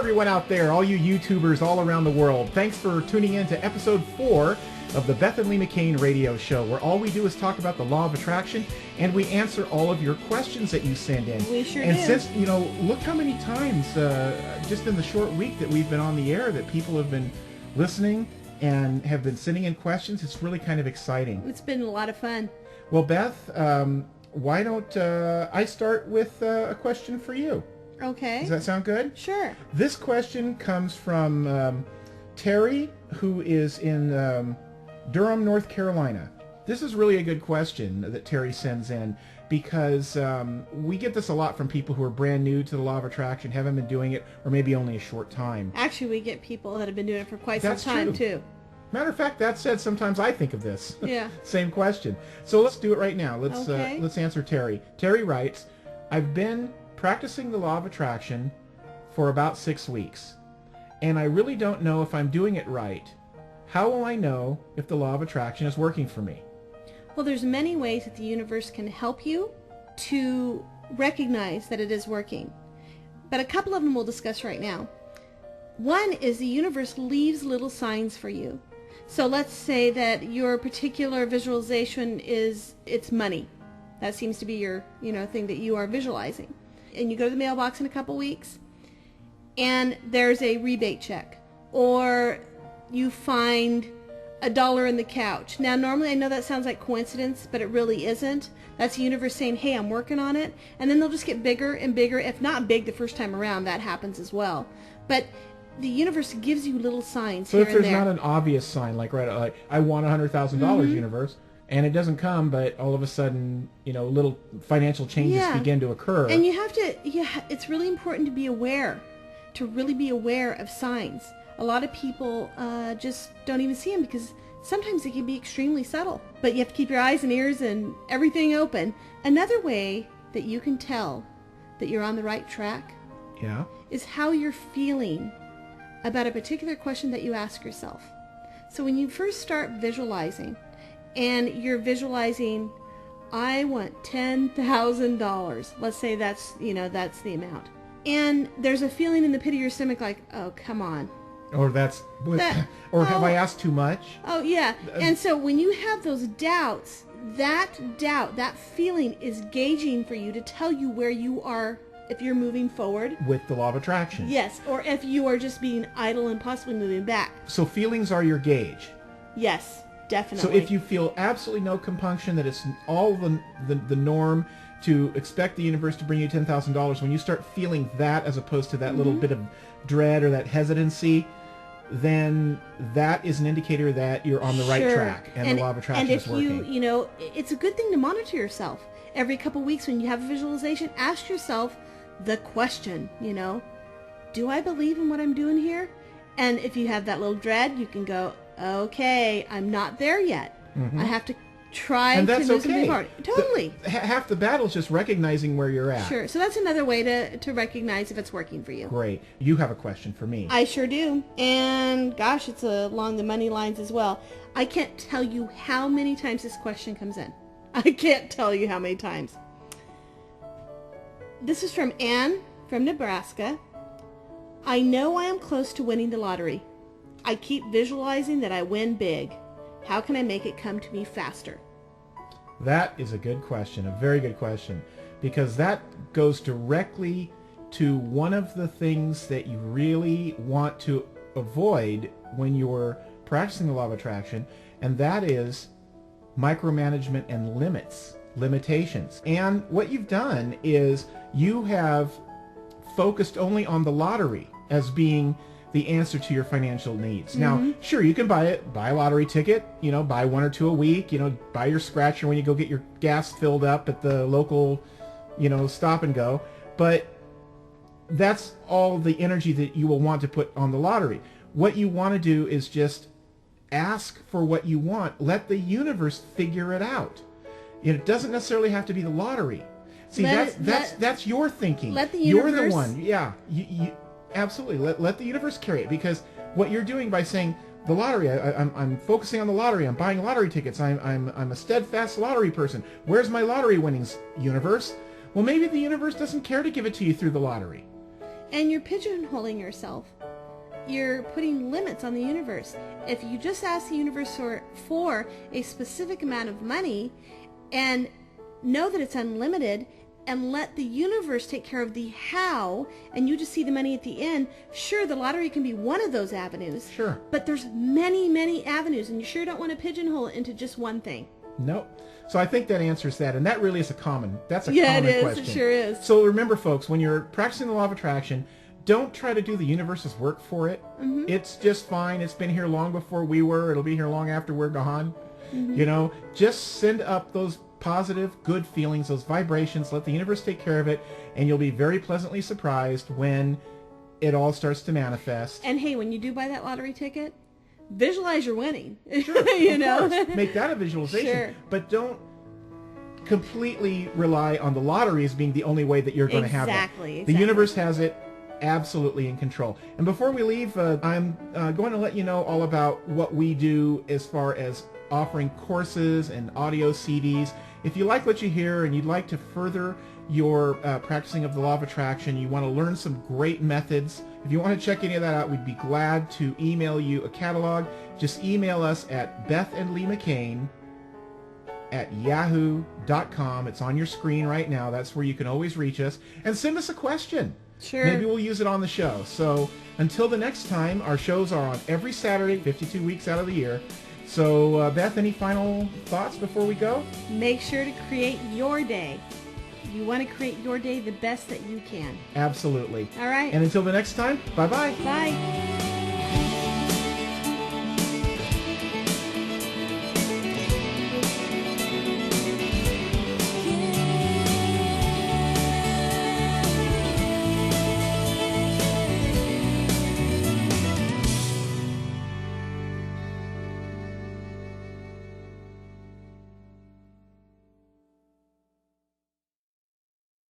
everyone out there, all you YouTubers all around the world. Thanks for tuning in to episode 4 of the Beth and Lee McCain radio show, where all we do is talk about the law of attraction, and we answer all of your questions that you send in. We sure and do. Since, look how many times, just in the short week that we've been on the air, that people have been listening and have been sending in questions. It's really kind of exciting. It's been a lot of fun. Well, Beth, why don't I start with a question for you? Okay. Does that sound good? Sure. This question comes from Terry, who is in Durham, North Carolina. This is really a good question that Terry sends in, because we get this a lot from people who are brand new to the law of attraction, haven't been doing it, or maybe only a short time. Actually, we get people that have been doing it for quite That's some time, true. too. Matter of fact, that said, sometimes I think of this. Yeah. Same question. So let's do it right now. Okay. Let's answer Terry. Terry writes, I've been practicing the law of attraction for about 6 weeks, and I really don't know if I'm doing it right. How will I know if the law of attraction is working for me? Well, there's many ways that the universe can help you to recognize that it is working. But a couple of them we'll discuss right now. One is the universe leaves little signs for you. So let's say that your particular visualization is it's money. That seems to be your, thing that you are visualizing. And you go to the mailbox in a couple weeks, and there's a rebate check, or you find $1 in the couch. Now, normally I know that sounds like coincidence, but it really isn't. That's the universe saying, hey, I'm working on it. And then they'll just get bigger and bigger. If not big the first time around, that happens as well. But the universe gives you little signs so here and there. So if there's not an obvious sign, like I want $100,000, universe, and it doesn't come, but all of a sudden, little financial changes begin to occur. And you have to, it's really important to be aware, to really be aware of signs. A lot of people just don't even see them, because sometimes they can be extremely subtle. But you have to keep your eyes and ears and everything open. Another way that you can tell that you're on the right track is how you're feeling about a particular question that you ask yourself. So when you first start visualizing, and you're visualizing, I want $10,000. Let's say that's the amount. And there's a feeling in the pit of your stomach like, oh, come on. Or have I asked too much? Oh, yeah. And so when you have those doubts, that feeling is gauging for you to tell you where you are, if you're moving forward. With the law of attraction. Yes, or if you are just being idle and possibly moving back. So feelings are your gauge. Yes. Definitely. So if you feel absolutely no compunction, that it's all the norm to expect the universe to bring you $10,000, when you start feeling that as opposed to that little bit of dread or that hesitancy, then that is an indicator that you're on the right track and the law of attraction is working. And if it's a good thing to monitor yourself. Every couple weeks when you have a visualization, ask yourself the question, do I believe in what I'm doing here? And if you have that little dread, you can go, okay, I'm not there yet. I have to try and to that's do okay. something hard. Totally. Half the battle is just recognizing where you're at. Sure. So that's another way to recognize if it's working for you. Great. You have a question for me. I sure do. And gosh, it's along the money lines as well. I can't tell you how many times this question comes in. I can't tell you how many times. This is from Ann from Nebraska. I know I am close to winning the lottery. I keep visualizing that I win big. How can I make it come to me faster? That is a good question, a very good question, because that goes directly to one of the things that you really want to avoid when you're practicing the law of attraction, and that is micromanagement and limitations. And what you've done is you have focused only on the lottery as being the answer to your financial needs. Now, sure, you can buy a lottery ticket, buy 1 or 2 a week, buy your scratcher when you go get your gas filled up at the local, stop and go. But that's all the energy that you will want to put on the lottery. What you want to do is just ask for what you want. Let the universe figure it out. It doesn't necessarily have to be the lottery. See, that's your thinking. Let the universe... You're the one. Yeah. You absolutely. Let the universe carry it, because what you're doing by saying the lottery, I'm focusing on the lottery, I'm buying lottery tickets, I'm a steadfast lottery person. Where's my lottery winnings, universe? Well, maybe the universe doesn't care to give it to you through the lottery. And you're pigeonholing yourself. You're putting limits on the universe. If you just ask the universe for a specific amount of money and know that it's unlimited and let the universe take care of the how, and you just see the money at the end, sure, the lottery can be one of those avenues. Sure. But there's many, many avenues, and you sure don't want to pigeonhole it into just one thing. Nope. So I think that answers that, and that really is a common question. It is. It sure is. So remember, folks, when you're practicing the law of attraction, don't try to do the universe's work for it. Mm-hmm. It's just fine. It's been here long before we were. It'll be here long after we're gone. Mm-hmm. You know, just send up those positive, good feelings, those vibrations. Let the universe take care of it, and you'll be very pleasantly surprised when it all starts to manifest. And hey, when you do buy that lottery ticket, visualize you're winning. Sure, you know, make that a visualization. Sure. But don't completely rely on the lottery as being the only way that you're going to have it. Exactly. The universe has it absolutely in control. And before we leave, I'm going to let you know all about what we do as far as offering courses and audio CDs. If you like what you hear and you'd like to further your practicing of the law of attraction, you want to learn some great methods, if you want to check any of that out, we'd be glad to email you a catalog. Just email us at bethandleemccain@yahoo.com. It's on your screen right now. That's where you can always reach us. And send us a question. Sure. Maybe we'll use it on the show. So until the next time, our shows are on every Saturday, 52 weeks out of the year. So Beth, any final thoughts before we go? Make sure to create your day. You want to create your day the best that you can. Absolutely. All right. And until the next time, bye-bye. Bye.